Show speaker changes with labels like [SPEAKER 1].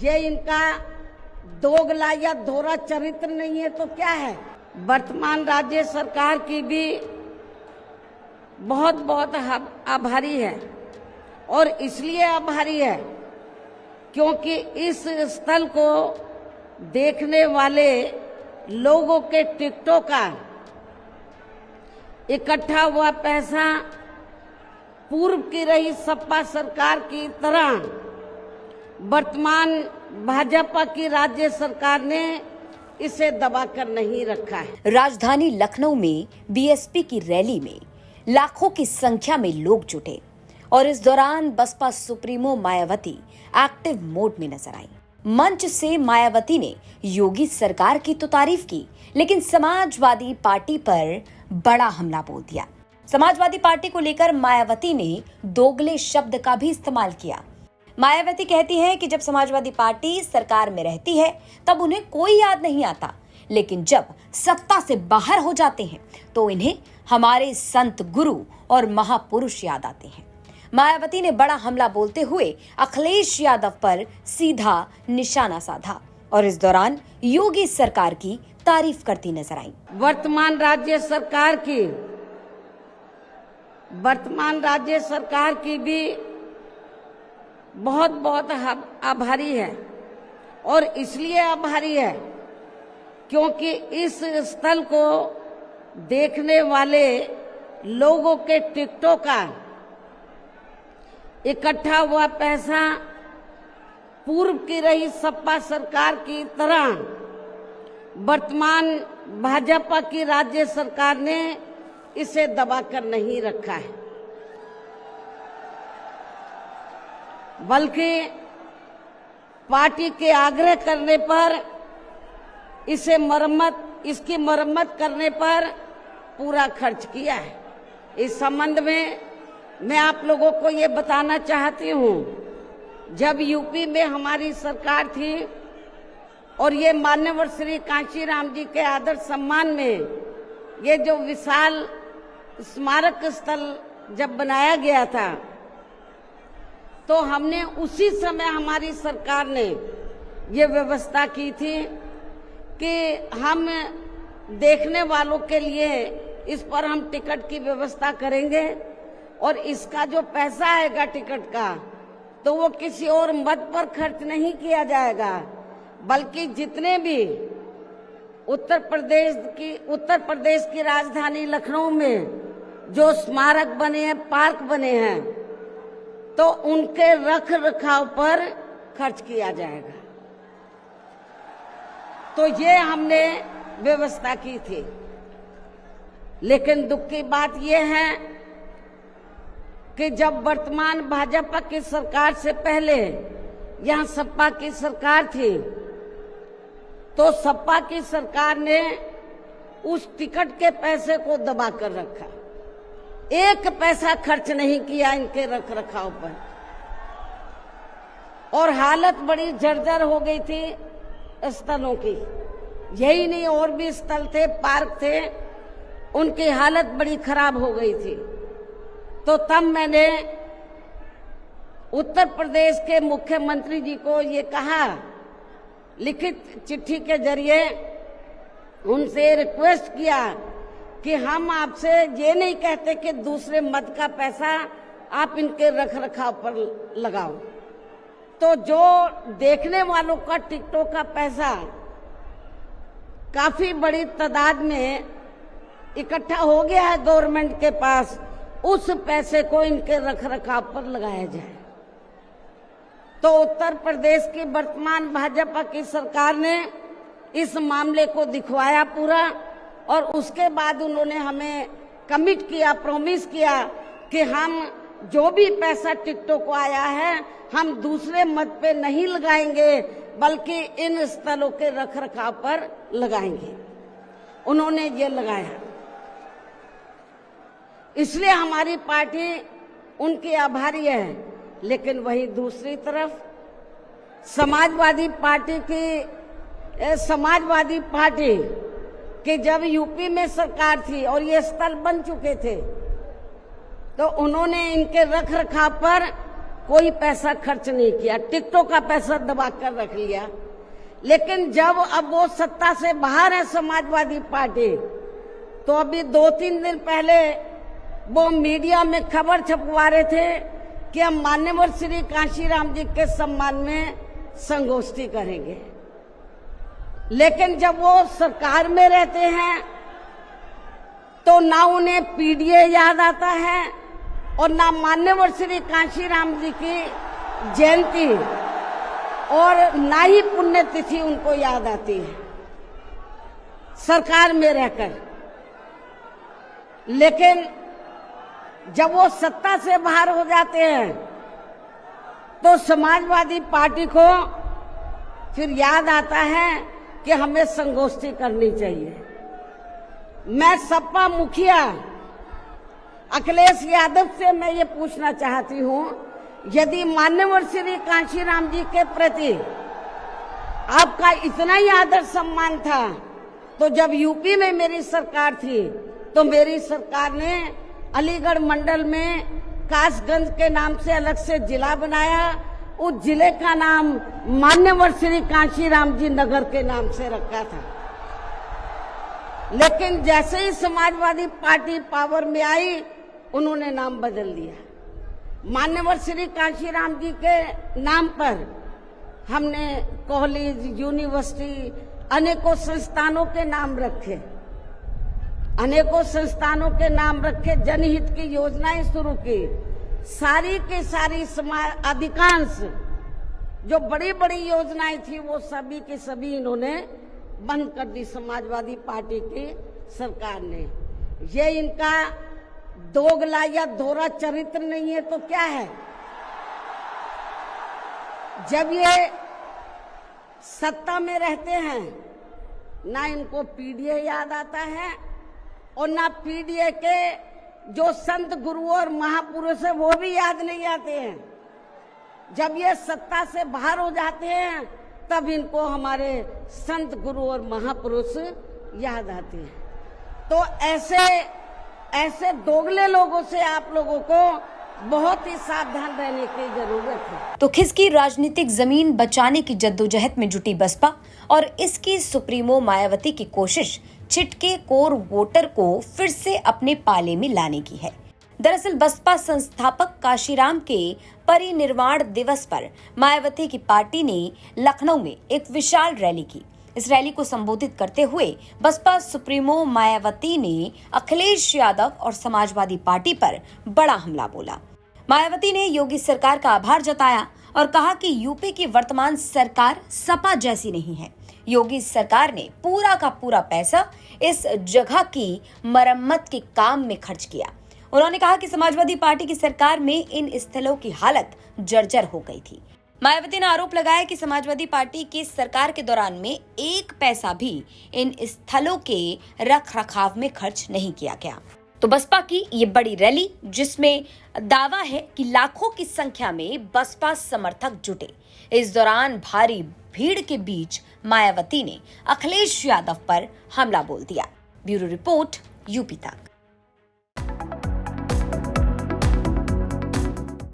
[SPEAKER 1] ये इनका दोगला या दोहरा चरित्र नहीं है तो क्या है। वर्तमान राज्य सरकार की भी बहुत बहुत आभारी है, और इसलिए आभारी है क्योंकि इस स्थल को देखने वाले लोगों के टिकटों का इकट्ठा हुआ पैसा पूर्व की रही सपा सरकार की तरह वर्तमान भाजपा की राज्य सरकार ने इसे दबाकर नहीं रखा है।
[SPEAKER 2] राजधानी लखनऊ में बीएसपी की रैली में लाखों की संख्या में लोग जुटे और इस दौरान Baspa supremo Mayawati active mode में नजर आई। मंच से मायावती ने योगी सरकार की तो तारीफ की, लेकिन समाजवादी पार्टी पर बड़ा हमला बोल दिया। समाजवादी पार्टी को लेकर मायावती ने दोगले शब्द का भी इस्तेमाल किया। मायावती कहती हैं कि जब समाजवादी पार्टी सरकार में रहती है तब उन्हें कोई याद नहीं आता, लेकिन जब सत्ता से बाहर हो जाते हैं तो इन्हें हमारे संत गुरु और महापुरुष याद आते हैं। मायावती ने बड़ा हमला बोलते हुए अखिलेश यादव पर सीधा निशाना साधा और इस दौरान योगी सरकार की तारीफ करती नजर आई।
[SPEAKER 1] वर्तमान राज्य सरकार की भी बहुत बहुत आभारी है, और इसलिए आभारी है क्योंकि इस स्थल को देखने वाले लोगों के टिकटों का इकट्ठा हुआ पैसा पूर्व की रही सपा सरकार की तरह वर्तमान भाजपा की राज्य सरकार ने इसे दबाकर नहीं रखा है, बल्कि पार्टी के आग्रह करने पर इसकी मरम्मत करने पर पूरा खर्च किया है। इस संबंध में मैं आप लोगों को ये बताना चाहती हूँ, जब यूपी में हमारी सरकार थी और ये मान्यवर श्री कांशीराम जी के आदर सम्मान में ये जो विशाल स्मारक स्थल जब बनाया गया था, तो हमने उसी समय हमारी सरकार ने ये व्यवस्था की थी कि हम देखने वालों के लिए इस पर हम टिकट की व्यवस्था करेंगे, और इसका जो पैसा आएगा टिकट का तो वो किसी और मद पर खर्च नहीं किया जाएगा, बल्कि जितने भी उत्तर प्रदेश की राजधानी लखनऊ में जो स्मारक बने हैं, पार्क बने हैं, तो उनके रख रखाव पर खर्च किया जाएगा। तो ये हमने व्यवस्था की थी। लेकिन दुख की बात यह है कि जब वर्तमान भाजपा की सरकार से पहले यहाँ सपा की सरकार थी, तो सपा की सरकार ने उस टिकट के पैसे को दबा कर रखा, एक पैसा खर्च नहीं किया इनके रख रखाव पर, और हालत बड़ी जर्जर हो गई थी स्थलों की। यही नहीं, और भी स्थल थे, पार्क थे, उनकी हालत बड़ी खराब हो गई थी। तो तब मैंने उत्तर प्रदेश के मुख्यमंत्री जी को ये कहा, लिखित चिट्ठी के जरिए उनसे रिक्वेस्ट किया कि हम आपसे ये नहीं कहते कि दूसरे मद का पैसा आप इनके रख रखाव पर लगाओ, तो जो देखने वालों का टिकटों का पैसा काफी बड़ी तादाद में इकट्ठा हो गया है गवर्नमेंट के पास, उस पैसे को इनके रख रखाव पर लगाया जाए। तो उत्तर प्रदेश की वर्तमान भाजपा की सरकार ने इस मामले को दिखवाया पूरा, और उसके बाद उन्होंने हमें कमिट किया, प्रॉमिस किया कि हम जो भी पैसा टिकटों को आया है हम दूसरे मद पे नहीं लगाएंगे, बल्कि इन स्थलों के रख रखाव पर लगाएंगे। उन्होंने ये लगाया, इसलिए हमारी पार्टी उनकी आभारी है। लेकिन वहीं दूसरी तरफ समाजवादी पार्टी कि जब यूपी में सरकार थी और ये स्थल बन चुके थे, तो उन्होंने इनके रख रखाव पर कोई पैसा खर्च नहीं किया, टिकटों का पैसा दबा कर रख लिया। लेकिन जब अब वो सत्ता से बाहर है समाजवादी पार्टी, तो अभी 2-3 दिन पहले वो मीडिया में खबर छपवा रहे थे कि हम मान्यवर श्री कांशीराम जी के सम्मान में संगोष्ठी करेंगे। लेकिन जब वो सरकार में रहते हैं तो ना उन्हें पीडीए याद आता है और ना मान्यवर श्री कांशीराम जी की जयंती और ना ही पुण्यतिथि उनको याद आती है सरकार में रहकर। लेकिन जब वो सत्ता से बाहर हो जाते हैं तो समाजवादी पार्टी को फिर याद आता है कि हमें संगोष्ठी करनी चाहिए। मैं सपा मुखिया अखिलेश यादव से मैं ये पूछना चाहती हूँ, यदि मान्यवर श्री कांशीराम जी के प्रति आपका इतना ही आदर सम्मान था, तो जब यूपी में मेरी सरकार थी तो मेरी सरकार ने अलीगढ़ मंडल में कासगंज के नाम से अलग से जिला बनाया। उस जिले का नाम मान्यवर श्री कांशीराम जी नगर के नाम से रखा था। लेकिन जैसे ही समाजवादी पार्टी पावर में आई, उन्होंने नाम बदल दिया। मान्यवर श्री कांशीराम जी के नाम पर हमने कॉलेज, यूनिवर्सिटी, अनेकों संस्थानों के नाम रखे, अनेकों संस्थानों के नाम रखे, जनहित की योजनाएं शुरू की। सारी के सारी अधिकांश जो बड़ी बड़ी योजनाएं थी वो सभी के सभी इन्होंने बंद कर दी समाजवादी पार्टी की सरकार ने। ये इनका दोगला या दोहरा चरित्र नहीं है तो क्या है? जब ये सत्ता में रहते हैं ना इनको पीडीए याद आता है और ना पीडीए के जो संत गुरु और महापुरुष है वो भी याद नहीं आते हैं। जब ये सत्ता से बाहर हो जाते हैं तब इनको हमारे संत गुरु और महापुरुष याद आते हैं। तो ऐसे दोगले लोगों से आप लोगों को बहुत ही सावधान रहने की जरूरत है।
[SPEAKER 2] तो खिसकी राजनीतिक जमीन बचाने की जद्दोजहद में जुटी बसपा और इसकी सुप्रीमो मायावती की कोशिश चिटके कोर वोटर को फिर से अपने पाले में लाने की है। दरअसल बसपा संस्थापक काशीराम के परिनिर्वाण दिवस पर मायावती की पार्टी ने लखनऊ में एक विशाल रैली की। इस रैली को संबोधित करते हुए बसपा सुप्रीमो मायावती ने अखिलेश यादव और समाजवादी पार्टी पर बड़ा हमला बोला। मायावती ने योगी सरकार का आभार जताया और कहा कि यूपी की वर्तमान सरकार सपा जैसी नहीं है। योगी सरकार ने पूरा का पूरा पैसा इस जगह की मरम्मत के काम में खर्च किया। उन्होंने कहा कि समाजवादी पार्टी की सरकार में इन स्थलों की हालत जर्जर हो गई थी। मायावती ने आरोप लगाया कि समाजवादी पार्टी की सरकार के दौरान में एक पैसा भी इन स्थलों के रख रखाव में खर्च नहीं किया गया। तो बसपा की ये बड़ी रैली, जिसमें दावा है कि लाखों की संख्या में बसपा समर्थक जुटे, इस दौरान भारी भीड़ के बीच मायावती ने अखिलेश यादव पर हमला बोल दिया। ब्यूरो रिपोर्ट, यूपी तक।